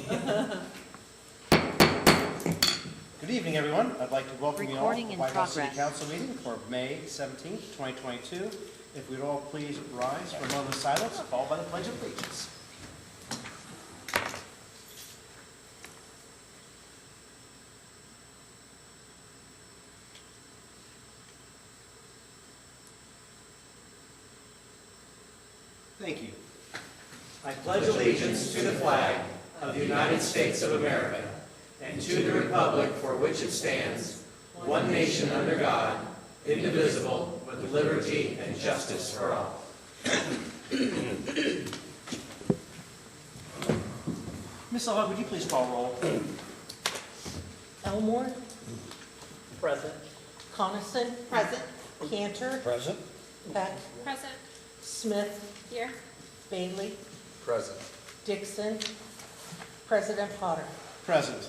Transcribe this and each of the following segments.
Good evening, everyone. I'd like to welcome you all to the Recording in White House City progress. Council meeting for May 17th, 2022. If we'd all please rise for a moment of silence, followed by the Pledge of Allegiance. Thank you. I pledge allegiance to the flag of the United States of America and to the republic for which it stands, one nation under God, indivisible, with liberty and justice for all. Ms. Sullivan, would you please call roll? Elmore, Present. Coniston, Present. Cantor, Present. Peck, Present. Smith, Here. Bailey, Present. Dixon, President Potter. Present.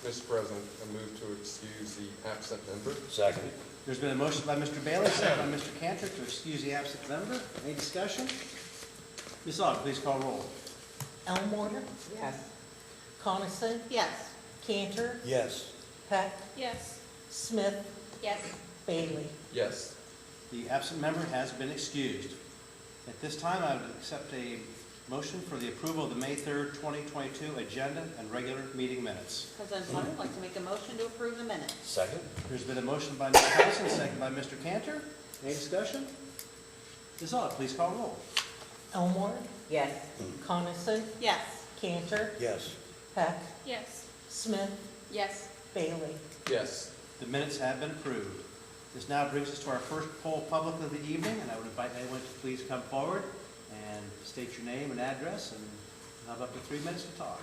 Mr. President, I move to excuse the absent member. Second. There's been a motion by Mr. Bailey, second by Mr. Cantor to excuse the absent member. Any discussion? Ms. Sullivan, please call roll. Elmore, Yes. Coniston, Yes. Cantor, Yes. Peck, Yes. Smith, Yes. Bailey. Yes. The absent member has been excused. At this time, I would accept a motion for the approval of the May 3rd, 2022 agenda and regular meeting minutes. President Potter would like to make a motion to approve the minutes. Second. There's been a motion by Ms. Coniston, second by Mr. Cantor. Any discussion? Ms. Sullivan, please call roll. Elmore, Yes. Coniston, Yes. Cantor, Yes. Peck, Yes. Smith, Yes. Bailey. Yes. The minutes have been approved. This now brings us to our first poll public of the evening, and I would invite anyone to please come forward and state your name and address, and you'll have up to 3 minutes to talk.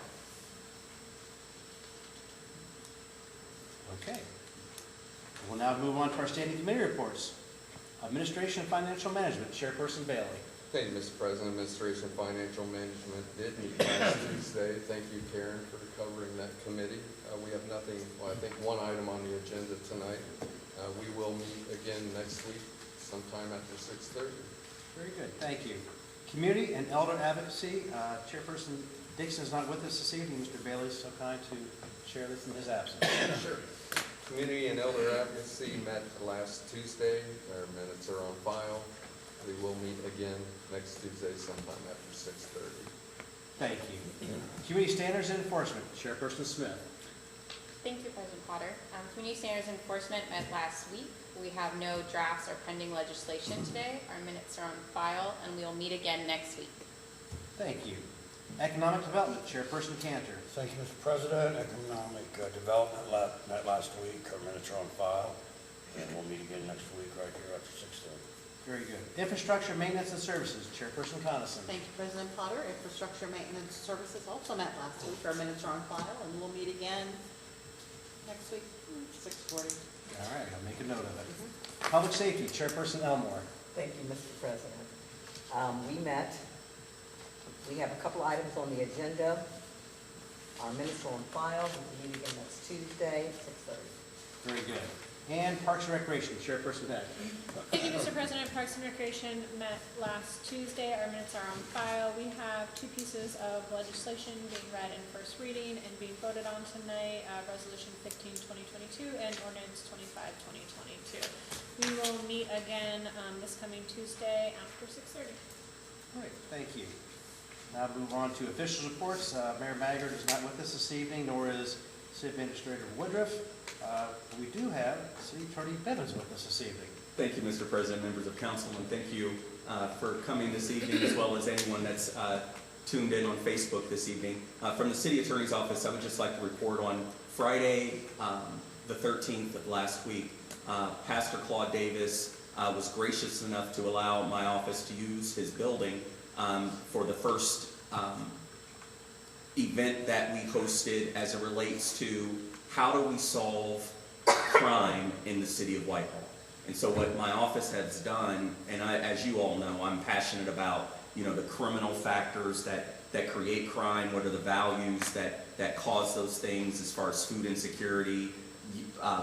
Okay. We'll now move on to our standing committee reports. Administration and Financial Management, Chairperson Bailey. Thank you, Mr. President. Administration and Financial Management did meet last Tuesday. Thank you, Karen, for covering that committee. We have nothing, well, I think one item on the agenda tonight. We will meet again next week, sometime after 6:30. Very good, thank you. Community and Elder Advocacy, Chairperson Dixon is not with us this evening. Mr. Bailey is so kind to share this in his absence. Sure. Community and Elder Advocacy met last Tuesday. Our minutes are on file. We will meet again next Tuesday sometime after 6:30. Thank you. Community Standards and Enforcement, Chairperson Smith. Thank you, President Potter. Community Standards Enforcement met last week. We have no drafts or pending legislation today. Our minutes are on file, and we will meet again next week. Thank you. Economic Development, Chairperson Cantor. Thank you, Mr. President. Economic Development met last week. Our minutes are on file, and we'll meet again next week right here after 6:30. Very good. Infrastructure, Maintenance, and Services, Chairperson Coniston. Thank you, President Potter. Infrastructure Maintenance Services also met last week. Our minutes are on file, and we'll meet again next week, 6:40. All right, I'll make a note of it. Public Safety, Chairperson Elmore. Thank you, Mr. President. We met. We have a couple items on the agenda. Our minutes are on file. We'll meet again next Tuesday, 6:30. Very good. And Parks and Recreation, Chairperson Peck. Thank you, Mr. President. Parks and Recreation met last Tuesday. Our minutes are on file. We have two pieces of legislation being read in first reading and being voted on tonight, Resolution 15-2022 and Ordinance 25-2022. We will meet again this coming Tuesday after 6:30. Great, thank you. Now move on to officials' reports. Mayor Maggard is not with us this evening, nor is City Administrator Woodruff. We do have City Attorney Bevins with us this evening. Thank you, Mr. President, members of council, and thank you for coming this evening, as well as anyone that's tuned in on Facebook this evening. From the City Attorney's Office, I would just like to report on Friday, the 13th of last week, Pastor Claude Davis was gracious enough to allow my office to use his building for the first event that we hosted as it relates to how do we solve crime in the city of Whitehall. And so what my office has done, and as you all know, I'm passionate about, the criminal factors that create crime, what are the values that cause those things as far as food insecurity,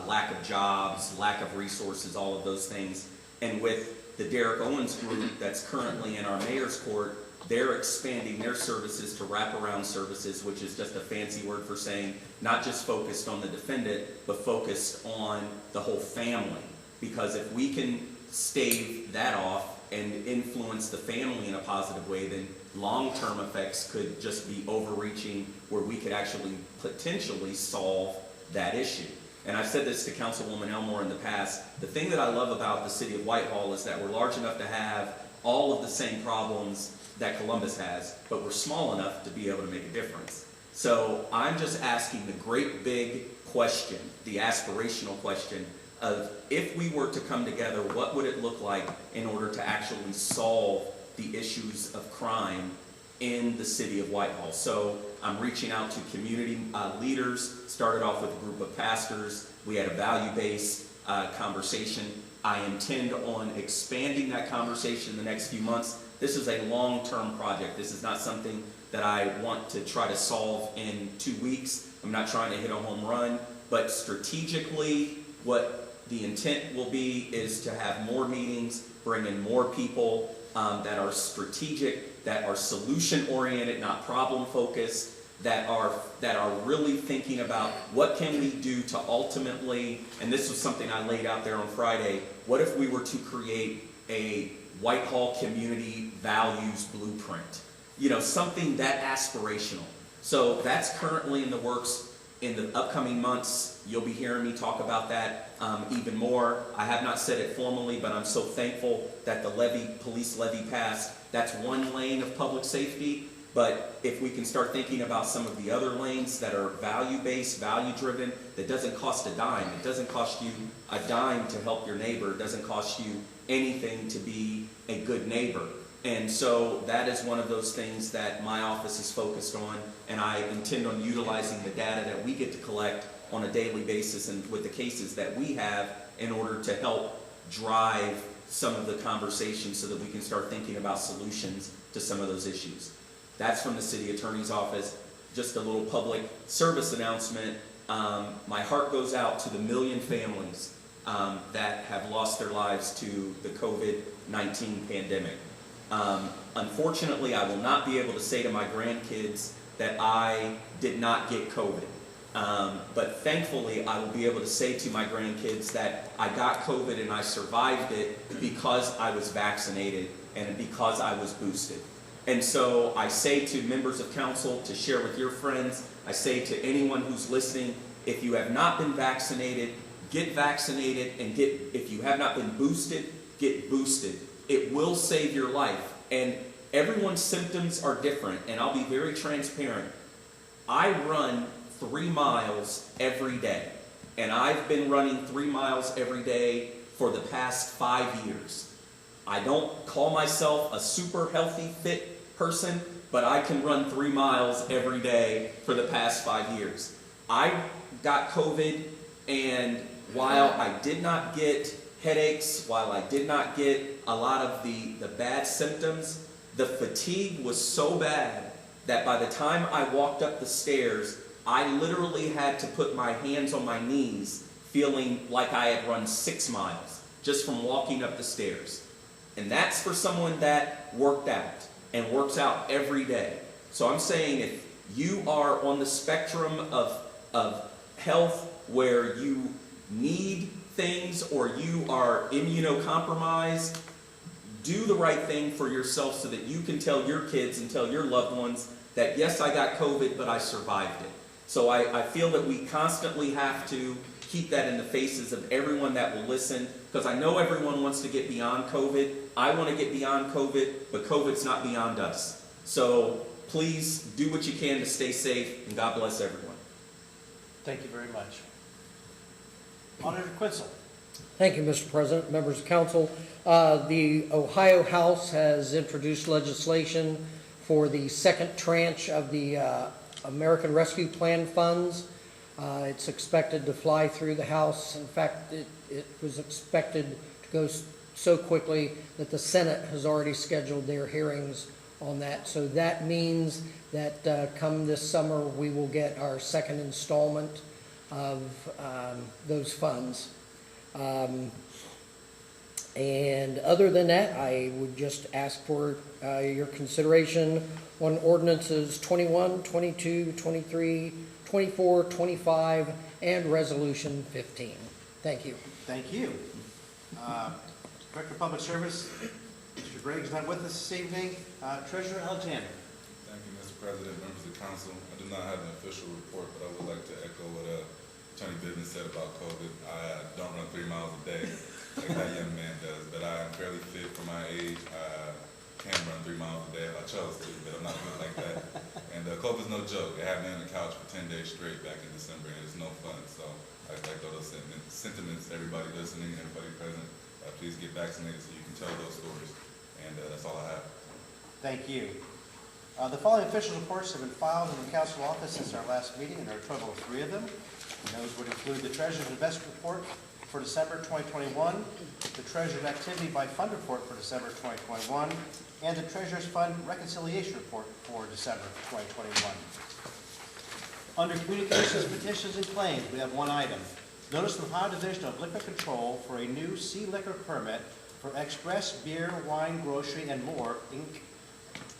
lack of jobs, lack of resources, all of those things. And with the Derek Owens group that's currently in our mayor's court, they're expanding their services to wraparound services, which is just a fancy word for saying not just focused on the defendant, but focused on the whole family. Because if we can stave that off and influence the family in a positive way, then long-term effects could just be overreaching, where we could actually potentially solve that issue. And I've said this to Councilwoman Elmore in the past, the thing that I love about the city of Whitehall is that we're large enough to have all of the same problems that Columbus has, but we're small enough to be able to make a difference. So I'm just asking the great big question, the aspirational question of, if we were to come together, what would it look like in order to actually solve the issues of crime in the city of Whitehall? So I'm reaching out to community leaders, started off with a group of pastors. We had a value-based conversation. I intend on expanding that conversation in the next few months. This is a long-term project. This is not something that I want to try to solve in 2 weeks. I'm not trying to hit a home run, but strategically, what the intent will be is to have more meetings, bring in more people that are strategic, that are solution-oriented, not problem-focused, that are really thinking about what can we do to ultimately, and this was something I laid out there on Friday, what if we were to create a Whitehall community values blueprint? You know, something that aspirational. So that's currently in the works. In the upcoming months, you'll be hearing me talk about that even more. I have not said it formally, but I'm so thankful that the police levy passed. That's one lane of public safety. But if we can start thinking about some of the other lanes that are value-based, value-driven, that doesn't cost a dime. It doesn't cost you a dime to help your neighbor. It doesn't cost you anything to be a good neighbor. And so that is one of those things that my office is focused on, and I intend on utilizing the data that we get to collect on a daily basis and with the cases that we have in order to help drive some of the conversations so that we can start thinking about solutions to some of those issues. That's from the city attorney's office. Just a little public service announcement. My heart goes out to the 1 million families that have lost their lives to the COVID-19 pandemic. Unfortunately, I will not be able to say to my grandkids that I did not get COVID. But thankfully, I will be able to say to my grandkids that I got COVID and I survived it because I was vaccinated and because I was boosted. And so I say to members of council to share with your friends, I say to anyone who's listening, if you have not been vaccinated, get vaccinated, and if you have not been boosted, get boosted. It will save your life. And everyone's symptoms are different, and I'll be very transparent. I run 3 miles every day, and I've been running 3 miles every day for the past 5 years. I don't call myself a super healthy, fit person, but I can run 3 miles every day for the past 5 years. I got COVID, and while I did not get headaches, while I did not get a lot of the bad symptoms, the fatigue was so bad that by the time I walked up the stairs, I literally had to put my hands on my knees, feeling like I had run 6 miles just from walking up the stairs. And that's for someone that worked out and works out every day. So I'm saying, if you are on the spectrum of health where you need things or you are immunocompromised, do the right thing for yourself so that you can tell your kids and tell your loved ones that, yes, I got COVID, but I survived it. So I feel that we constantly have to keep that in the faces of everyone that will listen, because I know everyone wants to get beyond COVID. I want to get beyond COVID, but COVID's not beyond us. So please do what you can to stay safe, and God bless everyone. Thank you very much. Auditor Quinzel. Thank you, Mr. President, members of council. The Ohio House has introduced legislation for the second tranche of the American Rescue Plan funds. It's expected to fly through the House. In fact, it was expected to go so quickly that the Senate has already scheduled their hearings on that. So that means that come this summer, we will get our second installment of those funds. And other than that, I would just ask for your consideration on ordinances 21, 22, 23, 24, 25, and Resolution 15. Thank you. Thank you. Director of Public Service, Mr. Gregg is not with us this evening. Treasurer Alexander. Thank you, Mr. President, members of council. I do not have an official report, but I would like to echo what Attorney Bivens said about COVID. I don't run 3 miles a day like that young man does, but I am fairly fit for my age. I can run 3 miles a day if I chose to, but I'm not good like that. And COVID's no joke. It had me on the couch for 10 days straight back in December, and it's no fun. So I echo those sentiments to everybody listening, everybody present. Please get vaccinated so you can tell those stories. And that's all I have. Thank you. The following official reports have been filed in the council office since our last meeting, and there are a total of 3 of them. And those would include the Treasurer's Investment Report for December 2021, the Treasurer's Activity by Fund Report for December 2021, and the Treasurer's Fund Reconciliation Report for December 2021. Under Communications, Petitions, and Claims, we have 1 item. Notice from Ohio Division of Liquor Control for a new C liquor permit for Express Beer, Wine, Grocery, and More, Inc.,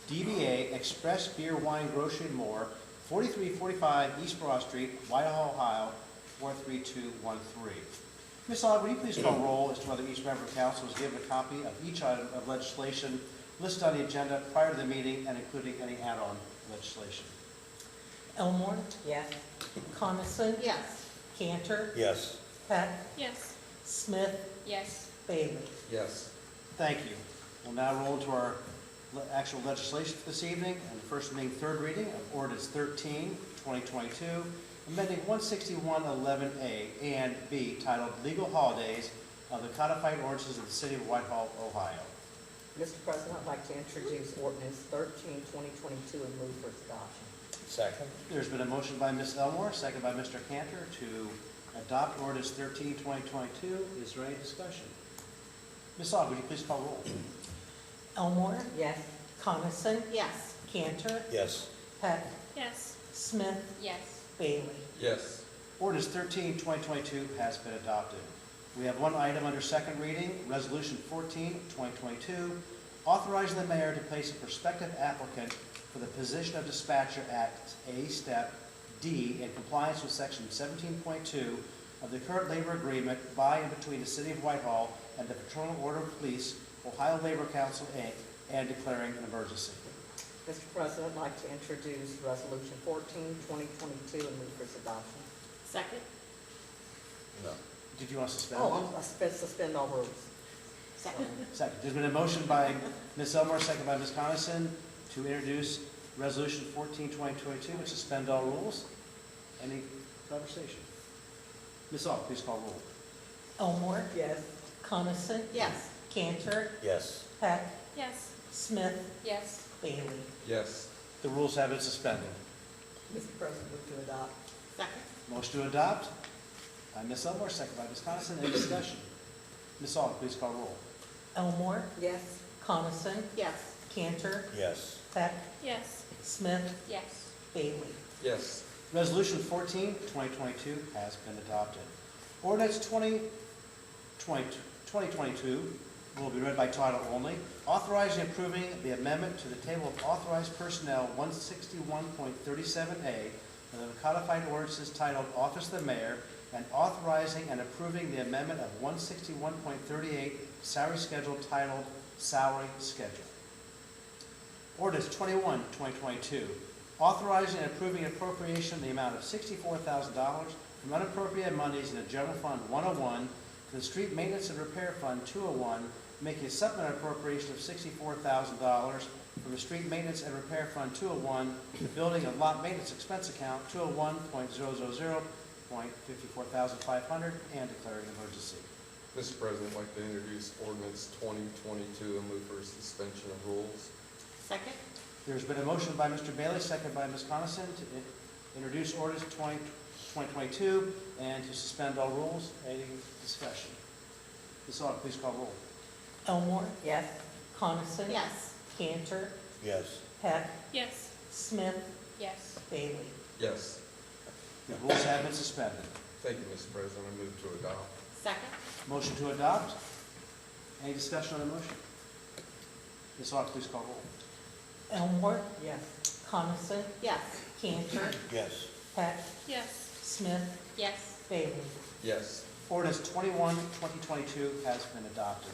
DBA Express Beer, Wine, Grocery, and More, 4345 East Broad Street, Whitehall, Ohio, 43213. Ms. Aug, will you please call roll as to whether each member of council is given a copy of each item of legislation listed on the agenda prior to the meeting and including any add-on legislation? Elmore, Yes. Coniston, Yes. Cantor, Yes. Peck, Yes. Smith, Yes. Bailey. Yes. Thank you. We'll now roll into our actual legislation for this evening, and the first being 3rd reading of Ordinance 13, 2022, amending 16111A and B, titled Legal Holidays of the Codified Ordinances of the City of Whitehall, Ohio. Mr. President, I'd like to introduce ordinance 13, 2022, and move for its adoption. Second. There's been a motion by Ms. Elmore, second by Mr. Cantor, to adopt Ordinance 13, 2022. Is there any discussion? Ms. Aug, would you please call roll? Elmore, Yes. Coniston, Yes. Cantor, Yes. Peck, Yes. Smith, Yes. Bailey. Yes. Ordinance 13, 2022 has been adopted. We have 1 item under 2nd reading, Resolution 14, 2022, authorizing the mayor to place a prospective applicant for the position of dispatcher at A Step D in compliance with Section 17.2 of the current labor agreement by and between the City of Whitehall and the Fraternal Order of Police, Ohio Labor Council, Inc., and declaring an emergency. Mr. President, I'd like to introduce Resolution 14, 2022, and move for its adoption. Second? No. Did you want to suspend? Oh, I suspend all rules. Second? Second. There's been a motion by Ms. Elmore, second by Ms. Coniston, to introduce Resolution 14, 2022, and suspend all rules. Any conversation? Ms. Aug, please call roll. Elmore, Yes. Coniston, Yes. Cantor, Yes. Peck, Yes. Smith, Yes. Bailey. Yes. The rules have been suspended. Mr. President, move to adopt. Second? Motion to adopt by Ms. Elmore, second by Ms. Coniston. Any discussion? Ms. Aug, please call roll. Elmore, Yes. Coniston, Yes. Cantor, Yes. Peck, Yes. Smith, Yes. Bailey. Yes. Resolution 14, 2022 has been adopted. Ordinance 2022 will be read by title only, authorizing and approving the amendment to the table of authorized personnel 161.37A of the codified ordinances titled Office of the Mayor, and authorizing and approving the amendment of 161.38 salary schedule titled Salary Schedule. Ordinance 21, 2022, authorizing and approving appropriation in the amount of $64,000 from unappropriated monies in the General Fund 101 to the Street Maintenance and Repair Fund 201, making a supplemental appropriation of $64,000 from the Street Maintenance and Repair Fund 201 to the Building and Lot Maintenance Expense Account 201.000.54,500 and declaring an emergency. Mr. President, I'd like to introduce ordinance 2022 and move for suspension of rules. Second? There's been a motion by Mr. Bailey, second by Ms. Coniston, to introduce ordinance 2022 and to suspend all rules. Any discussion? Ms. Aug, please call roll. Elmore, Yes. Coniston, Yes. Cantor, Yes. Peck, Yes. Smith, Yes. Bailey. Yes. The rules have been suspended. Thank you, Mr. President. I move to adopt. Second? Motion to adopt Any discussion on the motion? Ms. Aug, please call roll. Elmore, Yes. Coniston, Yes. Cantor, Yes. Peck, Yes. Smith, Yes. Bailey. Yes. Ordinance 21, 2022 has been adopted.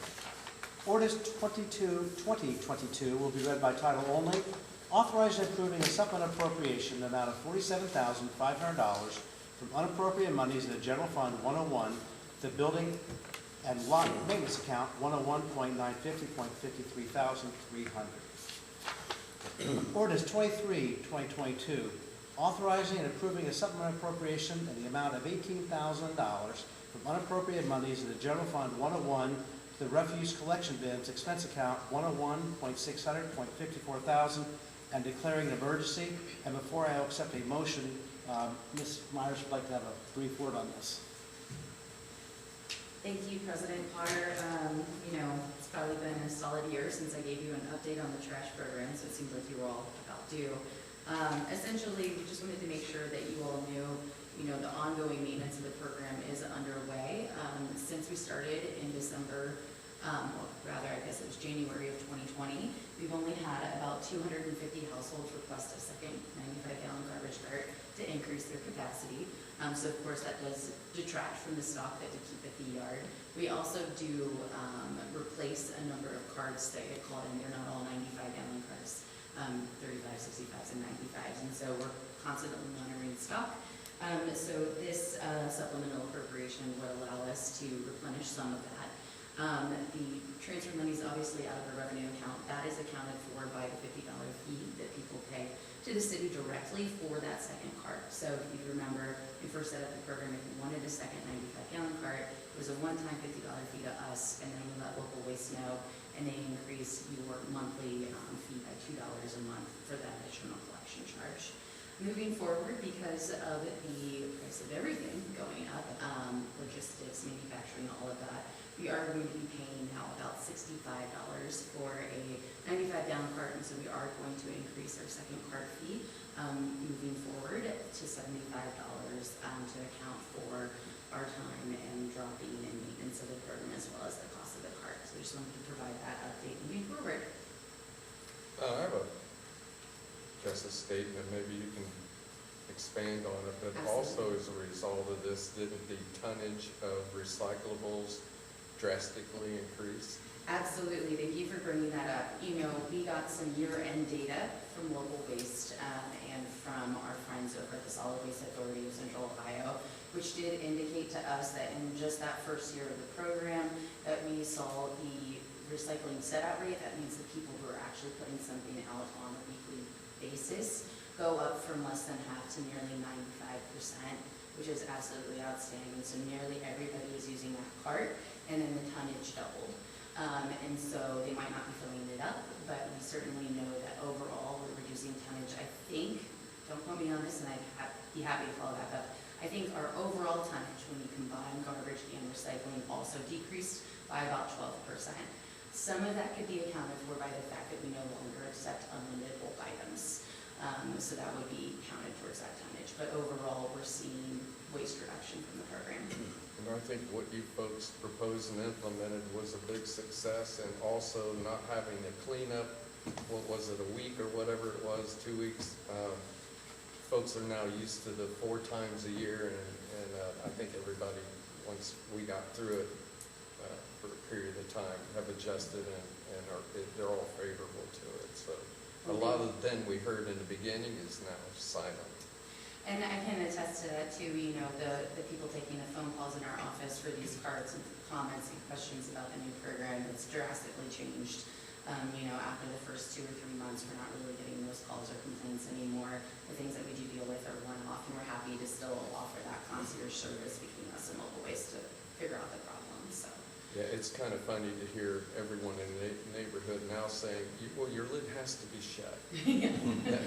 Ordinance 22, 2022 will be read by title only, authorizing and approving a supplemental appropriation in the amount of $47,500 from unappropriated monies in the General Fund 101, the Building and Lot Maintenance Account 101.950.53,300. Ordinance 23, 2022, authorizing and approving a supplemental appropriation in the amount of $18,000 from unappropriated monies in the General Fund 101 to the Refuse Collection Bins Expense Account 101.600.54,000 and declaring an emergency. And before I accept a motion, Ms. Myers would like to have a brief word on this. Thank you, President Potter. It's probably been a solid year since I gave you an update on the trash program, so it seems like you were all about due. Essentially, we just wanted to make sure that you all knew, the ongoing maintenance of the program is underway. Since we started in December, I guess it was January of 2020, we've only had about 250 households request a second 95-gallon garbage cart to increase their capacity. So of course that does detract from the stock that we keep at the yard. We also do replace a number of carts that get called in. They're not all 95-gallon carts, 35, 65s, and 95s, and so we're constantly monitoring stock. So this supplemental appropriation would allow us to replenish some of that. The transfer money is obviously out of the revenue account. That is accounted for by the $50 fee that people pay to the city directly for that second cart. So if you remember, we first set up the program, if you wanted a second 95-gallon cart, it was a one-time $50 fee to us, and then we let local waste know, and they increase your monthly fee by $2 a month for that additional collection charge. Moving forward, because of the price of everything going up, logistics, manufacturing, all of that, we are going to be paying now about $65 for a 95-gallon cart, and so we are going to increase our second cart fee moving forward to $75 to account for our time and dropping and maintenance of the program as well as the cost of the cart. So we just wanted to provide that update moving forward. I have just a statement, maybe you can expand on it, but also as a result of this, didn't the tonnage of recyclables drastically increase? Absolutely, thank you for bringing that up. We got some year-end data from local waste and from our friends over at the Solid Waste Authority of Central Ohio, which did indicate to us that in just that first year of the program, that we saw the recycling set-out rate, that means the people who are actually putting something out on a weekly basis, go up from less than half to nearly 95%, which is absolutely outstanding. So nearly everybody is using that cart, and then the tonnage doubled. And so they might not be filling it up, but we certainly know that overall we're reducing tonnage. I think, don't quote me on this, and I'd be happy to follow back up, I think our overall tonnage when you combine garbage and recycling also decreased by about 12%. Some of that could be accounted for by the fact that we no longer accept unlimited bulk items. So that would be counted towards that tonnage. But overall, we're seeing waste reduction from the program. And I think what you folks proposed and implemented was a big success, and also not having to clean up, what was it, a week or whatever it was, 2 weeks. Folks are now used to the 4 times a year, and I think everybody, once we got through it for a period of time, have adjusted and they're all favorable to it. So a lot of the then we heard in the beginning is now silent. And I can attest to that too, the people taking the phone calls in our office for these cards and comments and questions about the new program. It's drastically changed. After the first 2 or 3 months, we're not really getting those calls or complaints anymore. The things that we do deal with are one-off, and we're happy to still offer that concierge service between us and local waste to figure out the problems. So. Yeah, it's kind of funny to hear everyone in the neighborhood now saying, well, your lid has to be shut. Yeah.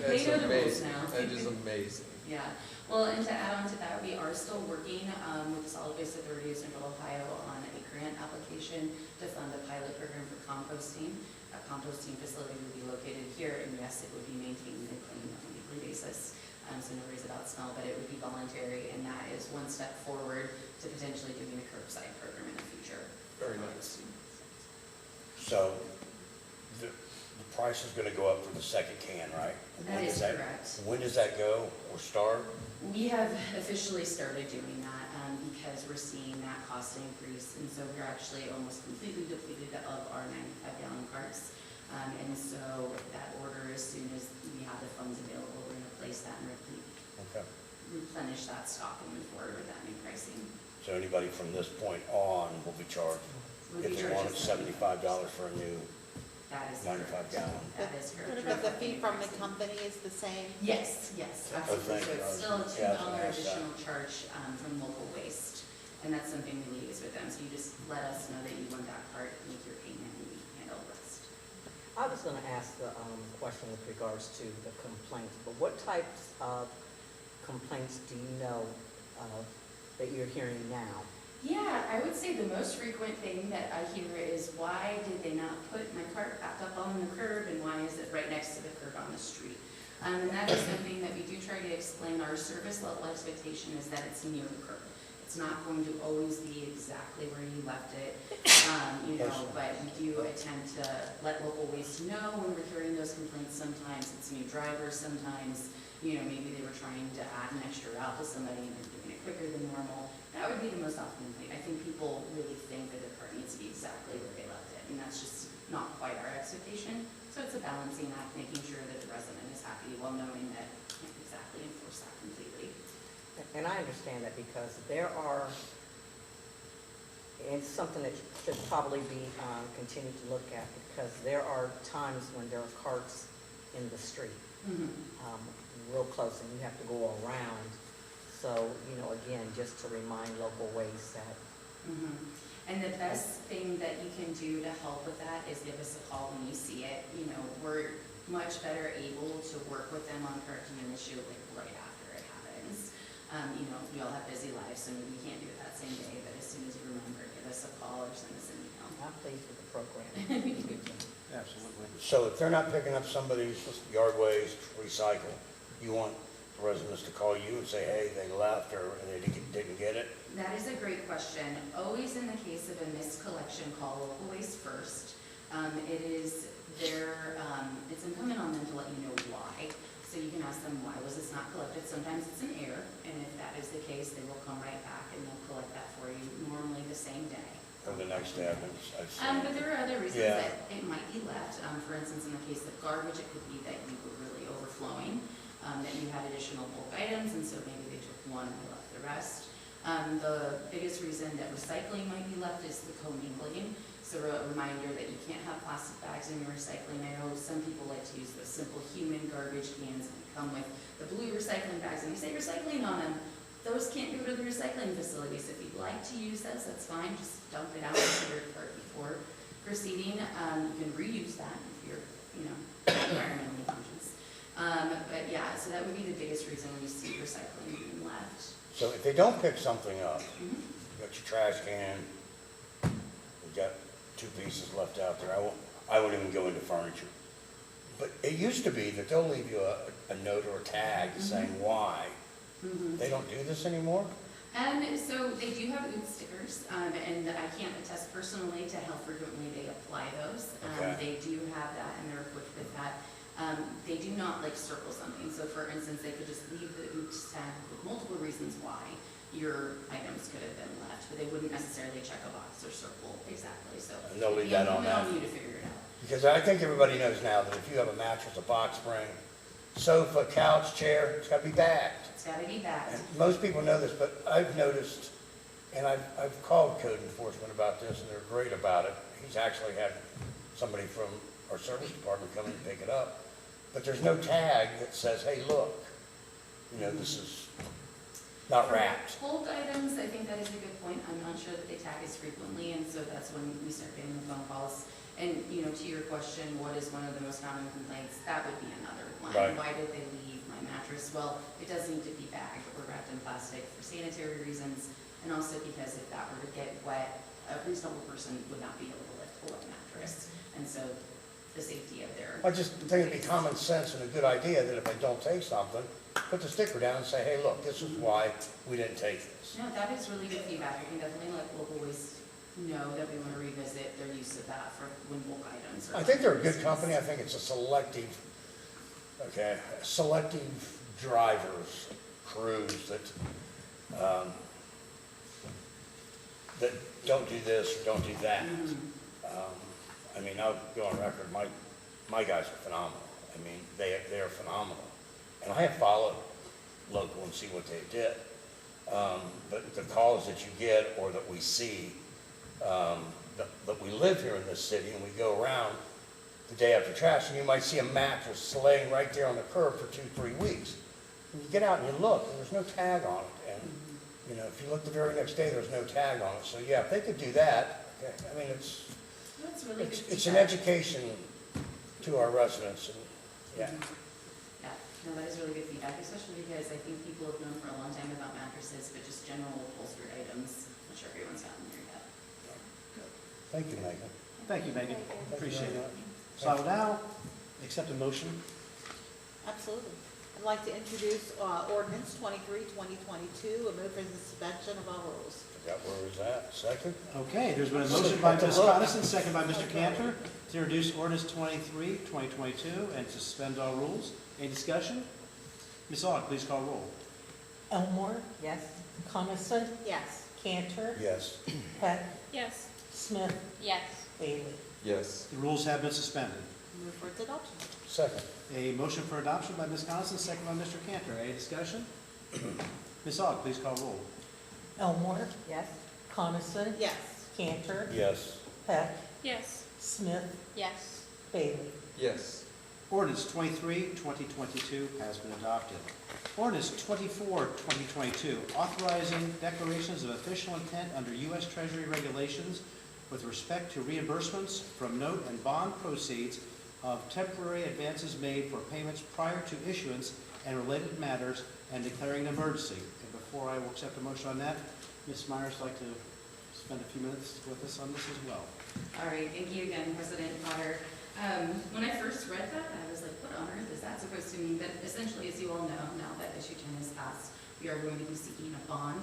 That's amazing. That is amazing. Yeah. Well, and to add on to that, we are still working with the Solid Waste Authority of Central Ohio on a grant application to fund a pilot program for composting. A composting facility would be located here, and yes, it would be maintained and cleaned on a weekly basis. So no worries about smell, but it would be voluntary, and that is one step forward to potentially doing a curbside program in the future. Very nice. So the price is gonna go up for the second can, right? And That when is does correct. When does that go or start? We have officially started doing that because we're seeing that cost increase. And so we're actually almost completely depleted of our 95-gallon carts. And so that order, as soon as we have the funds available, we're going to place that and replenish that stock and move forward with that new pricing. So anybody from this point on will be charged, We'll if be they wanted charged $75 for a new That is 95 gallon. That is correct. But the fee from the company is the same? Yes, absolutely. thank So you. it's still a Yeah, I was gonna $2 ask that. additional charge from local waste. And that's something we liaise with them. So you just let us know that you want that cart, make your payment, and we handle the rest. I was gonna ask the question with regards to the complaints, but what types of complaints do you know that you're hearing now? Yeah, I would say the most frequent thing that I hear is, why did they not put my cart back up on the curb, and why is it right next to the curb on the street? And that is something that we do try to explain. Our service level expectation is that it's near the curb. It's not going to always be exactly where you left it, but we do attempt to let local waste know when we're hearing those complaints. Sometimes it's new drivers, sometimes, maybe they were trying to add an extra route to somebody and they're doing it quicker than normal. That would be the most often complaint. I think people really think that the cart needs to be exactly where they left it, and that's just not quite our expectation. So it's a balancing act, making sure that the resident is happy while knowing that we can't exactly enforce that completely. And I understand that because there are, it's something that should probably be continued to look at, because there are times when there are carts in the street, real close, and you have to go around. So, again, just to remind local waste that. And the best thing that you can do to help with that is give us a call when you see it. We're much better able to work with them on correcting an issue right after it happens. We all have busy lives, so maybe we can't do it that same day, but as soon as you remember, give us a call or send us an email. I'm pleased with the program. Absolutely. So if they're not picking up somebody's yard waste, recycle, you want residents to call you and say, hey, they left or they didn't get it? That is a great question. Always in the case of a missed collection, call local waste first. It's incumbent on them to let you know why. So you can ask them, why was this not collected? Sometimes it's an error, and if that is the case, they will come right back and they'll collect that for you, normally the same day. Or the next day, I've seen. But there are other reasons Yeah. that it might be left. For instance, in the case of garbage, it could be that you were really overflowing, that you had additional bulk items, and so maybe they took one and they left the rest. The biggest reason that recycling might be left is the commingling. So a reminder that you can't have plastic bags in your recycling. I know some people like to use the simple human garbage cans that come with the blue recycling bags, and they say recycling on them. Those can't go to the recycling facilities. If you'd like to use those, that's fine. Just dump it out into your cart before proceeding. You can reuse that if you're, environmentally conscious. But yeah, so that would be the biggest reason when you see recycling being left. So if they don't pick something up, you got your trash can, you got 2 pieces left out there, I won't even go into furniture. But it used to be that they'll leave you a note or a tag saying why. They don't do this anymore? So they do have OOD stickers, and I can't attest personally to how frequently they apply those. Okay. They do have that, and they're equipped with that. They do not circle something. So for instance, they could just leave the OOD tag with multiple reasons why your items could have been left, but they wouldn't necessarily check a box or circle exactly. So And they'll leave that on that. you to figure it out. Because I think everybody knows now that if you have a mattress, a box spring, sofa, couch, chair, it's got to be bagged. It's got to be bagged. And most people know this, but I've noticed, and I've called code enforcement about this, and they're great about it. He's actually had somebody from our service department come in and pick it up. But there's no tag that says, hey, look, this is not wrapped. For bulk items, I think that is a good point. I'm not sure that they tag as frequently, and so that's when we start getting the phone calls. And, to your question, what is one of the most common complaints? That would be another one. Right. Why did they leave my mattress? Well, it does need to be bagged or wrapped in plastic for sanitary reasons, and also because if that were to get wet, a reasonable person would not be able to lift a wet mattress. And so the safety of their... I just think it'd be common sense and a good idea that if I don't take something, put the sticker down and say, hey, look, this is why we didn't take this. No, that is really good feedback. I can definitely let local waste know that we want to revisit their use of that for when bulk items are. I think they're a good company. I think it's a selective drivers, crews that don't do this or don't do that. I mean, I'll go on record, my guys are phenomenal. I mean, they are phenomenal. And I have followed local and see what they did. But the calls that you get or that we see, that we live here in this city and we go around the day after trash and you might see a mattress laying right there on the curb for 2-3 weeks. And you get out and you look and there's no tag on it. And, you know, if you look the very next day, there's no tag on it. So yeah, if they could do that, okay, I mean, That's really good. it's an education to our residents and, yeah. Yeah, no, that is really good feedback, especially because I think people have known for a long time about mattresses, but just general upholstered items, I'm sure everyone's gotten there yet. Thank you, Megan. Thank you, Megan. Thank you Appreciate very it. much. So I will now accept a motion. Absolutely. I'd like to introduce ordinance 23-2022, and move for the suspension of all rules. Forgot where it was at. Second? Okay, there's been a motion by Ms. Coniston, second by Mr. Cantor, to introduce ordinance 23-2022 and suspend all rules. Any discussion? Ms. Aug, please call roll. Elmore, Yes? Coniston, Yes. Cantor, Yes. Peck, Yes. Smith, Yes. Bailey. Yes. The rules have been suspended. Move for its adoption. Second? A motion for adoption by Ms. Coniston, second by Mr. Cantor. Any discussion? Ms. Aug, please call roll. Elmore, Yes? Coniston, Yes. Cantor, Yes. Peck, Yes. Smith, Yes. Bailey. Yes. Ordinance 23-2022 has been adopted. Ordinance 24-2022, authorizing declarations of official intent under U.S. Treasury regulations with respect to reimbursements from note and bond proceeds of temporary advances made for payments prior to issuance and related matters, and declaring an emergency. And before I will accept a motion on that, Ms. Myers would like to spend a few minutes with us on this as well. All right, thank you again, President Potter. When I first read that, I was like, what on earth is that supposed to mean? But essentially, as you all know, now that issue 10 is passed, we are going to be seeking a bond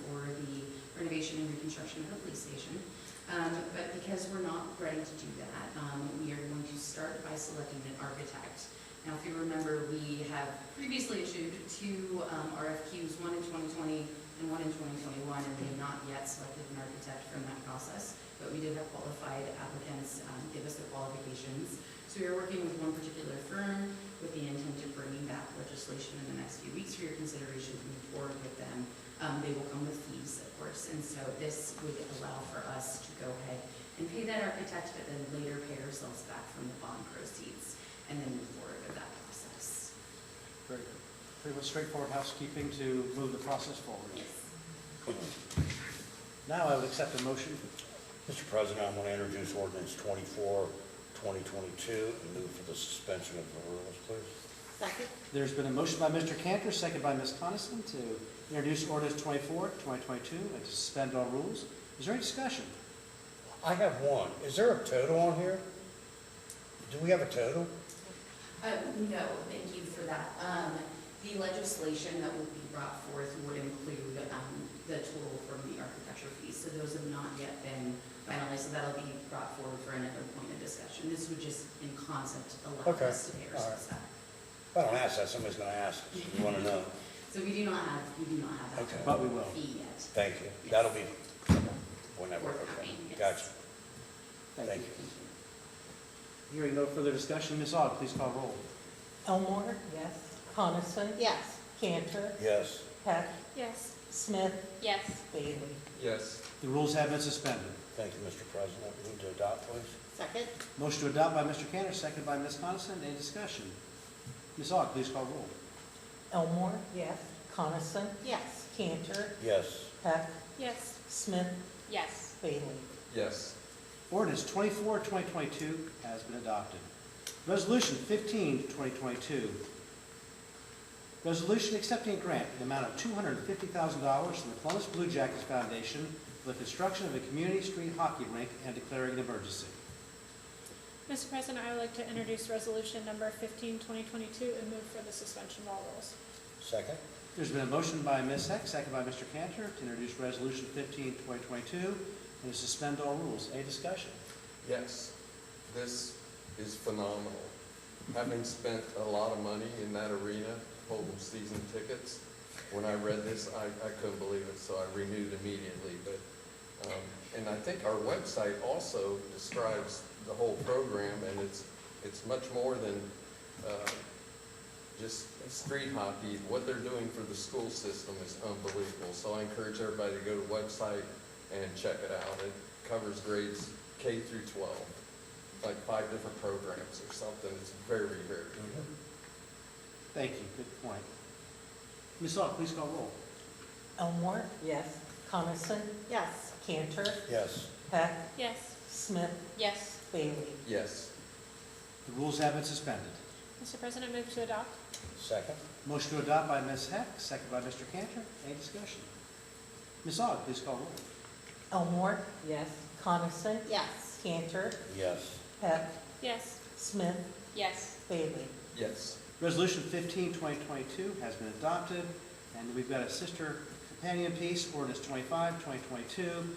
for the renovation and reconstruction of the police station. But because we're not ready to do that, we are going to start by selecting an architect. Now, if you remember, we have previously issued 2 RFQs, one in 2020 and one in 2021, and we have not yet selected an architect from that process. But we did have qualified applicants give us their qualifications. So we are working with one particular firm with the intent of bringing back legislation in the next few weeks for your consideration to move forward with them. They will come with fees, of course, and so this would allow for us to go ahead and pay that architect, but then later pay ourselves back from the bond proceeds and then move forward with that process. Very good. Pretty much straightforward housekeeping to move the process forward. Yes. Now I would accept a motion. Mr. President, I want to introduce ordinance 24-2022 and move for the suspension of the rules, please. Second? There's been a motion by Mr. Cantor, second by Ms. Coniston, to introduce ordinance 24-2022 and to suspend all rules. Is there any discussion? I have one. Is there a total on here? Do we have a total? No, thank you for that. The legislation that will be brought forth would include the total from the architecture fees. So those have not yet been finalized, so that'll be brought forward for another point of discussion. This would just, in concept, allow Okay. us to pay ourselves back. If I don't ask that, somebody's going to ask. You want to know? So we do not have that Okay. But we will. fee yet. Thank you. Yes. That'll be whenever. Okay. Forthcoming, yes. Gotcha. Thank Thank you. you. Hearing no further discussion, Ms. Aug, please call roll. Elmore, Yes? Coniston, Yes. Cantor, Yes. Peck, Yes. Smith, Yes. Bailey. Yes. The rules have been suspended. Thank you, Mr. President. Move to adopt, please. Second? Motion to adopt by Mr. Cantor, second by Ms. Coniston. Any discussion? Ms. Aug, please call roll. Elmore, Yes? Coniston, Yes. Cantor, Yes. Peck, Yes. Smith, Yes. Bailey. Yes. Ordinance 24-2022 has been adopted. Resolution 15-2022. Resolution accepting a grant in the amount of $250,000 from the Columbus Blue Jackets Foundation for the construction of a community street hockey rink and declaring an emergency. Mr. President, I would like to introduce resolution number 15-2022 and move for the suspension of all rules. Second? There's been a motion by Ms. Heck, second by Mr. Cantor, to introduce resolution 15-2022 and to suspend all rules. Any discussion? Yes, this is phenomenal. Having spent a lot of money in that arena, holding season tickets, when I read this, I couldn't believe it, so I renewed immediately. But and I think our website also describes the whole program, and it's much more than just street hockey. What they're doing for the school system is unbelievable. So I encourage everybody to go to the website and check it out. It covers grades K through 12, like 5 different programs or something. It's very, very good. Thank you, good point. Ms. Aug, please call roll. Elmore, Yes. Coniston, Yes. Cantor, Yes. Heck, Yes. Smith, Yes. Bailey. Yes. The rules have been suspended. Mr. President, move to adopt. Second? Motion to adopt by Ms. Heck, second by Mr. Cantor. Any discussion? Ms. Aug, please call roll. Elmore, Yes. Coniston, Yes. Cantor, Yes. Heck, Yes. Smith, Yes. Bailey. Yes. Resolution 15, 2022 has been adopted, and we've got a sister companion piece, Ordinance 25, 2022,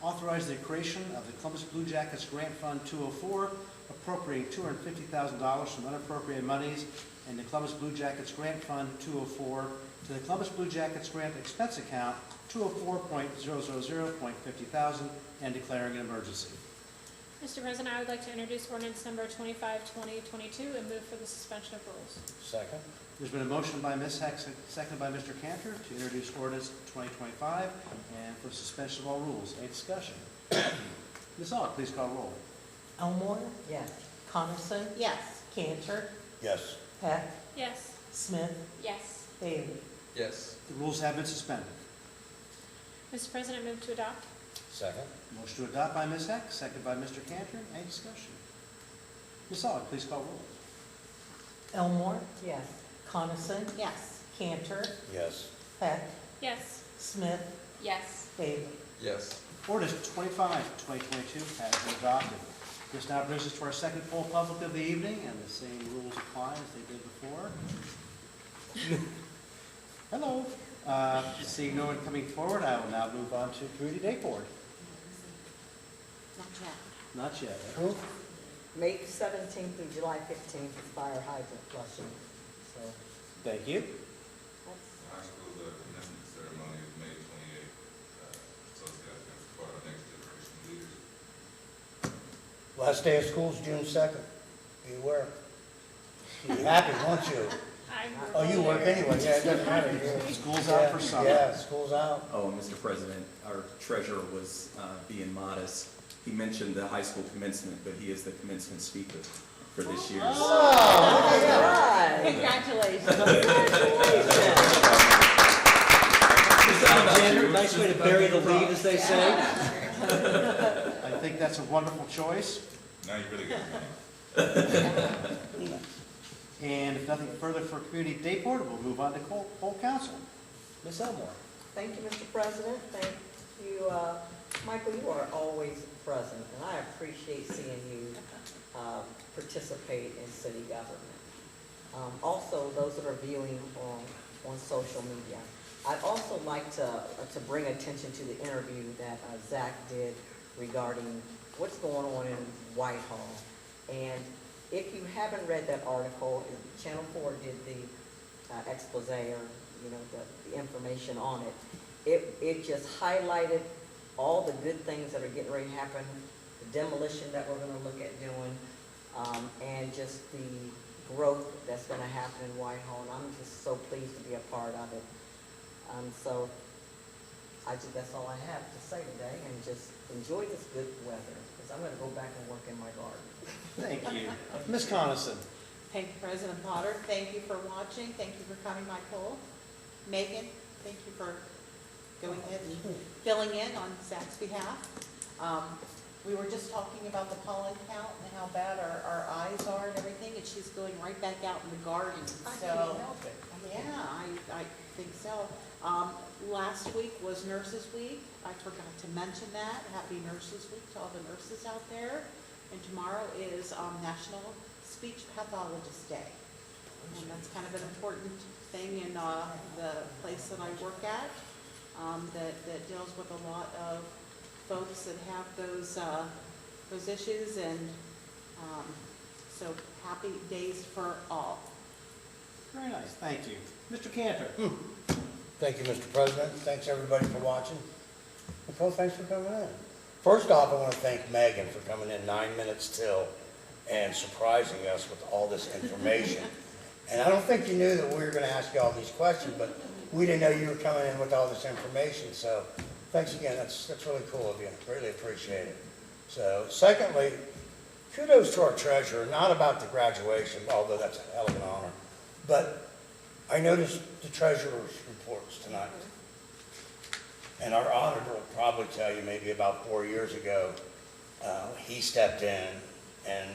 authorizing the creation of the Columbus Blue Jackets Grant Fund 204, appropriating $250,000 from unappropriated monies in the Columbus Blue Jackets Grant Fund 204 to the Columbus Blue Jackets Grant Expense Account 204.000.50,000 and declaring an emergency. Mr. President, I would like to introduce ordinance number 25, 2022 and move for the suspension of rules. Second? There's been a motion by Ms. Heck, seconded by Mr. Cantor, to introduce ordinance 2025 and for suspension of all rules. Any discussion? Ms. Aug, please call roll. Elmore, Yes. Coniston, Yes. Cantor, Yes. Heck, Yes. Smith, Yes. Bailey. Yes. The rules have been suspended. Mr. President, move to adopt. Second? Motion to adopt by Ms. Heck, seconded by Mr. Cantor. Any discussion? Ms. Aug, please call roll. Elmore, Yes. Coniston, Yes. Cantor, Yes. Heck, Yes. Smith, Yes. Bailey. Yes. Ordinance 25, 2022 has been adopted. This now brings us to our second full public of the evening, and the same rules apply as they did before. Hello. Seeing no one coming forward, I will now move on to Community Day Board. Not yet. Not yet. Who? May 17th through July 15th is fire hydrant flushing. So Thank you. that's, High school, the commencement ceremony is May 28th, so it's got to support our next generation of leaders. Last day of school is June 2nd. Beware. You'll be happy, won't you? Oh, you work anyway, yeah, it doesn't matter. School's out for summer. Yeah, school's out. Oh, and Mr. President, our treasurer was being modest. He mentioned the high school commencement, but he is the commencement speaker for this year's. right. Congratulations. Nice way to bury the lead, as they say. I think that's a wonderful choice. Now you really got money. And if nothing further for Community Day Board, we'll move on to full council. Ms. Elmore. Thank you, Mr. President. Thank you, Michael, you are always present, and I appreciate seeing you participate in city government. Also, those that are viewing on social media. I'd also like to bring attention to the interview that Zach did regarding what's going on in Whitehall. And if you haven't read that article, Channel 4 did the expose, or the information on it. It just highlighted all the good things that are getting ready to happen, the demolition that we're going to look at doing, and just the growth that's going to happen in Whitehall. And I'm just so pleased to be a part of it. So that's all I have to say today, and just enjoy this good weather, because I'm going to go back and work in my garden. Thank you. Ms. Coniston. Thank you, President Potter. Thank you for watching. Thank you for coming, Michael. Megan, thank you for going in and filling in on Zach's behalf. We were just talking about the pollen count and how bad our eyes are and everything, and she's going right back out in the garden. I So, can't help it. yeah, I think so. Last week was Nurses Week. I forgot to mention that. Happy Nurses Week to all the nurses out there. And tomorrow is National Speech Pathologist Day. And that's kind of an important thing in the place that I work at, that deals with a lot of folks that have those issues, and so happy days for all. Very nice, thank you. Mr. Cantor? Thank you, Mr. President. Thanks, everybody, for watching. Nicole, thanks for coming in. First off, I want to thank Megan for coming in 9 minutes till and surprising us with all this information. And I don't think you knew that we were going to ask you all these questions, but we didn't know you were coming in with all this information. So thanks again. That's really cool of you. Really appreciate it. So secondly, kudos to our treasurer, not about the graduation, although that's a hell of an honor, but I noticed the treasurer's reports tonight. And our auditor will probably tell you maybe about 4 years ago, he stepped in and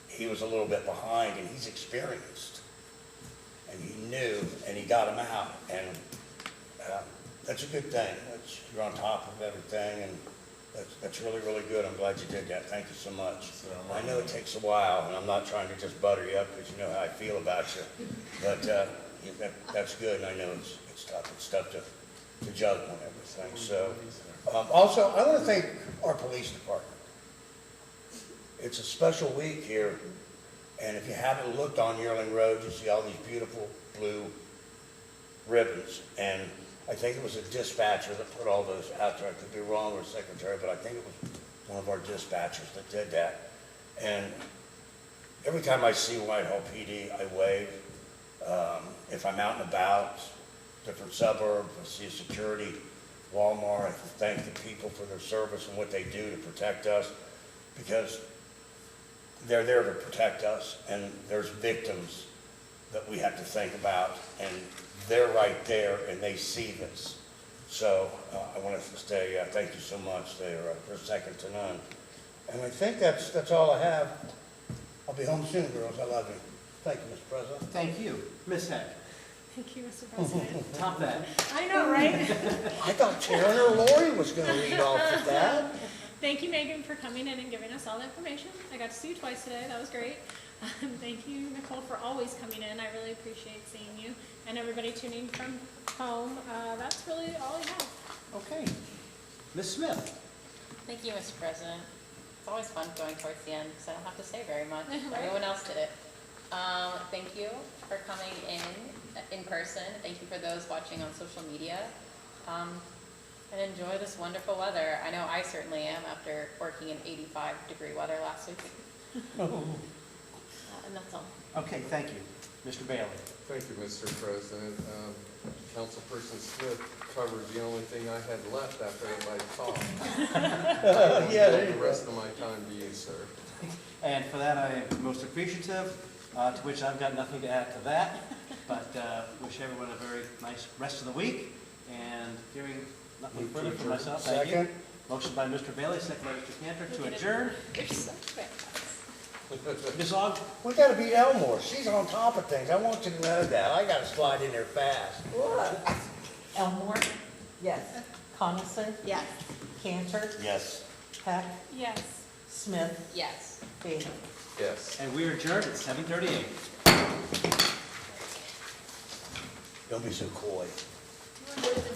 he was a little bit behind, and he's experienced. And he knew, and he got him out. And that's a good thing. You're on top of everything, and that's really, really good. I'm glad you did that. Thank you so much. I know it takes a while, and I'm not trying to just butter you up because you know how I feel about you. But that's good, and I know it's tough. It's tough to juggle and everything. So, also, I want to thank our police department. It's a special week here, and if you haven't looked on Yearling Road, you see all these beautiful blue ribbons. And I think it was a dispatcher that put all those out there. I could be wrong, or a secretary, but I think it was one of our dispatchers that did that. And every time I see Whitehall PD, I wave. If I'm out and about, different suburbs, I see a security, Walmart, I thank the people for their service and what they do to protect us, because they're there to protect us, and there's victims that we have to think about, and they're right there, and they see this. So I want to say thank you so much. They're second to none. And I think that's all I have. I'll be home soon, girls. I love you. Thank you, Mr. President. Thank you. Ms. Heck? Thank you, Mr. President. Top that. I know, right? I thought Karen or Lori was going to lead off with that. Thank you, Megan, for coming in and giving us all the information. I got to see you twice today. That was great. Thank you, Nicole, for always coming in. I really appreciate seeing you. And everybody tuning from home. That's really all I have. Okay. Ms. Smith? Thank you, Mr. President. It's always fun going towards the end because I don't have to say very much. Right. Everyone else did it. Thank you for coming in person. Thank you for those watching on social media. And enjoy this wonderful weather. I know I certainly am after working in 85-degree weather last week. And that's all. Okay, thank you. Mr. Bailey? Thank you, Mr. President. Councilperson Smith covered the only thing I had left after everybody talked. Yeah, the rest of my time to you, sir. And for that, I am most appreciative, to which I've got nothing to add to that, but wish everyone a very nice rest of the week, and hearing nothing further from myself, thank you. Motion by Mr. Bailey, second by Mr. Cantor to adjourn. You're so fast. Ms. Aug? We got to beat Elmore. She's on top of things. I want you to know that. I got to slide in there fast. What? Elmore, Yes. Coniston, Yes. Cantor, Yes. Heck, Yes. Smith, Yes. Bailey. Yes. And we are adjourned at 7:38. Don't be so coy. You want to go to the